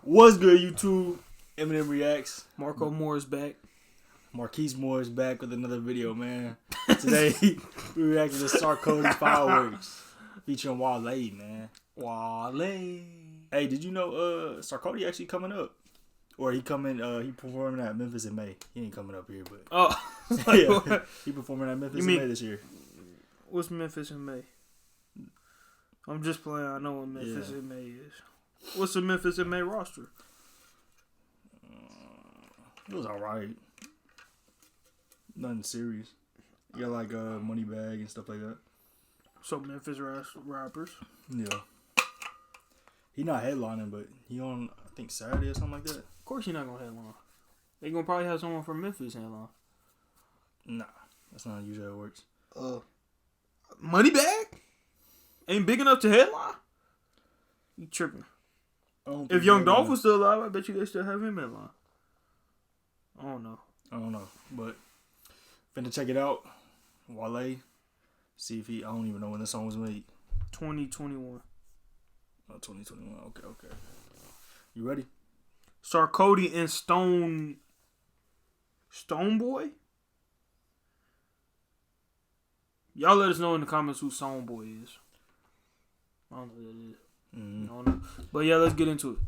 What's good, YouTube? Eminem Reacts. Marco Moore is back. Marquise Moore is back with another video, man. Today, we reacted to Sarkodie Fireworks featuring Wale, man. Wale. Hey, did you know Sarkodie actually coming up? Or he performing at Memphis in May. He ain't coming up here, but... Oh. Yeah, he performing at Memphis in May this year. What's Memphis in May? I'm just playing. I know what Memphis in May is. What's the Memphis in May roster? It was alright. Nothing serious. You got like Moneybag and stuff like that. So Memphis rappers. Yeah. He not headlining, but he on I think Saturday or something like that. Of course he not gonna headline. They gonna probably have someone from Memphis headline. Nah, that's not usually how it works. Moneybag ain't big enough to headline. You tripping? If Young Dolph was still alive, I bet you they still have him headline. I don't know, but finna check it out. Wale, see if I don't even know when the song was made. 2021. Oh, 2021. Okay. You ready? Sarkodie and Stone Boy. Y'all let us know in the comments who Stone Boy is. I don't know who that is. I don't know. But yeah, let's get into it.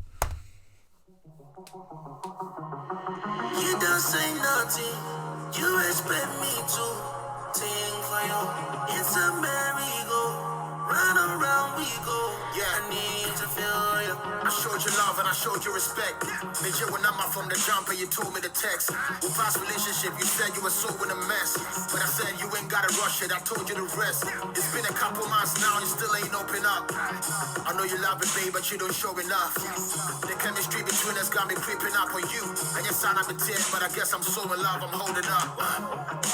You don't say nothing. You expect me to sing for you. It's a merry-go. Run around we go. Yeah, I need to feel you. I showed you love and I showed you respect. Made you a number from the jump and you told me the text. We past relationship, you said you were so in a mess. But I said you ain't gotta rush it, I told you the rest. It's been a couple months now, you still ain't open up. I know you love it, babe, but you don't show enough. The chemistry between us got me creeping up on you. I just signed up a tear, but I guess I'm so in love, I'm holding up.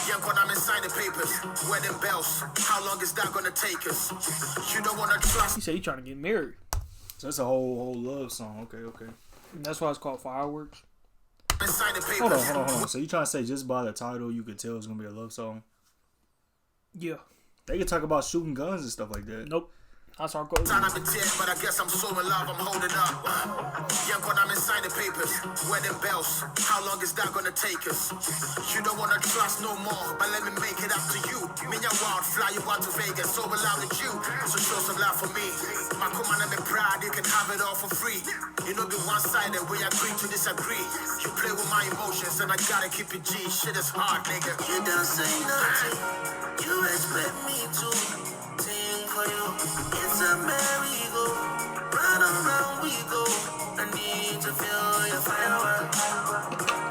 Yeah, when I'm inside the papers, wedding bells. How long is that gonna take us? You don't wanna trust. He said he trying to get married. So that's a whole love song. Okay. And that's why it's called Fireworks. Inside the Hold papers. on. So you trying to say just by the title you could tell it's gonna be a love song? Yeah. They could talk about shooting guns and stuff like that. Nope. That's Sarkodie. Sign up a tear, but I guess I'm so in love, I'm holding up. Yeah, when I'm inside the papers, wedding bells. How long is that gonna take us? You don't wanna trust no more, but let me make it up to you. Me and wild fly you out to Vegas, so in love with you. So show some love for me. My command and me proud, you can have it all for free. You know, be one-sided, we agree to disagree. You play with my emotions, and I gotta keep it G. Shit is hard, nigga. You don't say nothing. You expect me to sing for you. It's a merry-go. Run around we go. I need to feel your firework.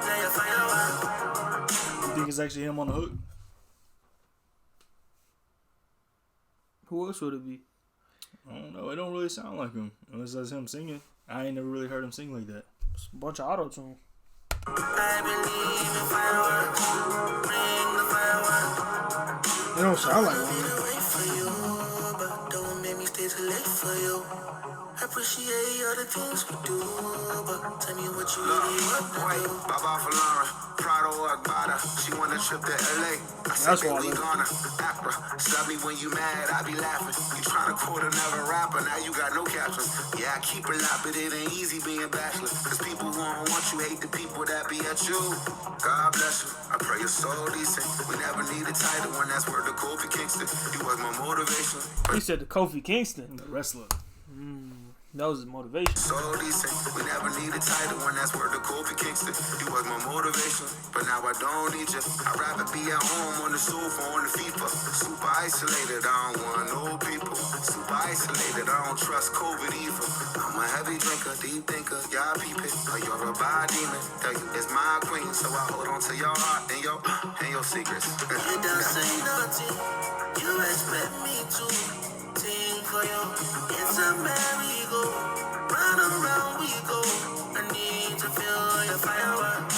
Play your firework. You think it's actually him on the hook? Who else would it be? I don't know. It don't really sound like him. Unless that's him singing. I ain't never really heard him sing like that. It's a bunch of auto-tune. I believe in fireworks. Bring the fireworks. It don't sound like one. Wait for you, but don't make me stay too late for you. Appreciate all the things we do, but tell me what you really want to do. Baba for Laura, Prado Agbada. She want a trip to LA. I said, we gonna Accra. Stop me when you mad, I be laughing. You tryna quote another rapper, now you got no captions. Yeah, I keep it loud, but it ain't easy being bachelor. Cause people who don't want you hate the people that be at you. God bless you, I pray your soul decent. We never need a title when that's word to Kofi Kingston. You was my motivation. He said to Kofi Kingston, the wrestler. That was his motivation. So decent, we never need a title when that's word to Kofi Kingston. You was my motivation, but now I don't need you. I'd rather be at home on the sofa, on the FIFA. Super isolated, I don't want no people. Super isolated, I don't trust COVID either. I'm a heavy drinker, deep thinker, y'all peep it. But you're a bad demon, tell you it's my queen. So I hold on to your heart and your secrets. You don't say nothing, you expect me to sing for you. It's a merry-go. Run around we go. I need to feel your firework.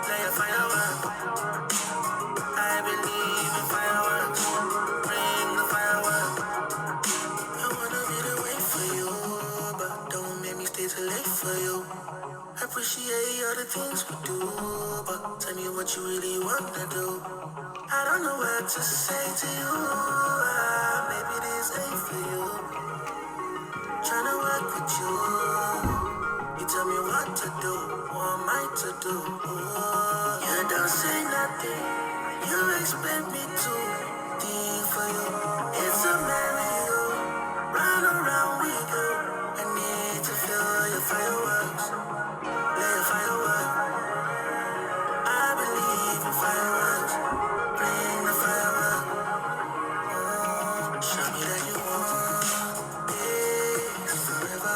Play your firework. I believe in fireworks. Bring the firework. I wanna be the way for you, but don't make me stay too late for you. Appreciate all the things we do, but tell me what you really wanna do. I don't know what to say to you. Maybe this ain't for you. Tryna work with you. You tell what to do, what am I to do? You don't say nothing, you expect me to think for you. It's a merry-go, round around we go. I need to feel your fireworks, let your fireworks. I believe in fireworks, bring the fireworks. Show me that you want it forever.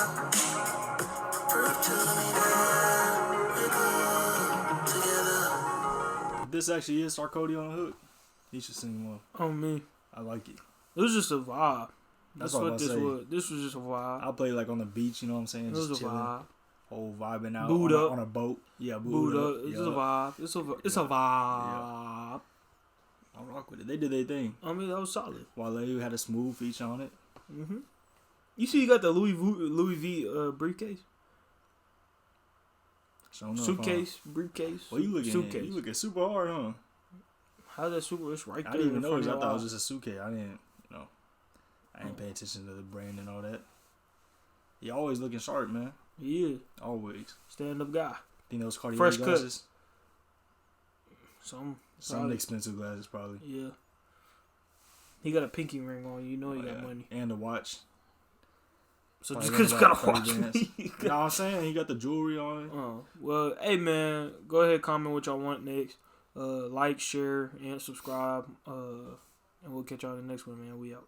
Prove to me that we're good together. If this actually is Sarkodie on the hook, he should sing more. Oh, me. I like it. It was just a vibe. That's what this was. This was just a vibe. I'll play like on the beach, you know what I'm saying? It was just a chilling. vibe. Whole vibing out Booed up. on a boat. Yeah, Booed up. It's a vibe. It's a vibe. Yeah. I'll rock with it. They did their thing. I mean, that was solid. Wale had a smooth feature on it. Mm-hmm. You see, you got the Louis V briefcase. Suitcase, briefcase. Well, you looking suitcase. You looking super hard, huh? How's that super? It's right there. I didn't even know. I thought it was just just a suitcase. I didn't know. I didn't pay attention to the brand and all that. He always looking sharp, man. He is. Always. Stand up guy. Think those Cartier Fresh glasses? Some expensive glasses, probably. Yeah. He got a pinky ring on. You know he got money. And a watch. So Probably just because you got a watch. You know what I'm saying? He got the jewelry on it. Oh, well, hey, man. Go ahead, comment what y'all want next. Like, share, and subscribe. And we'll catch y'all in the next one, man. We out.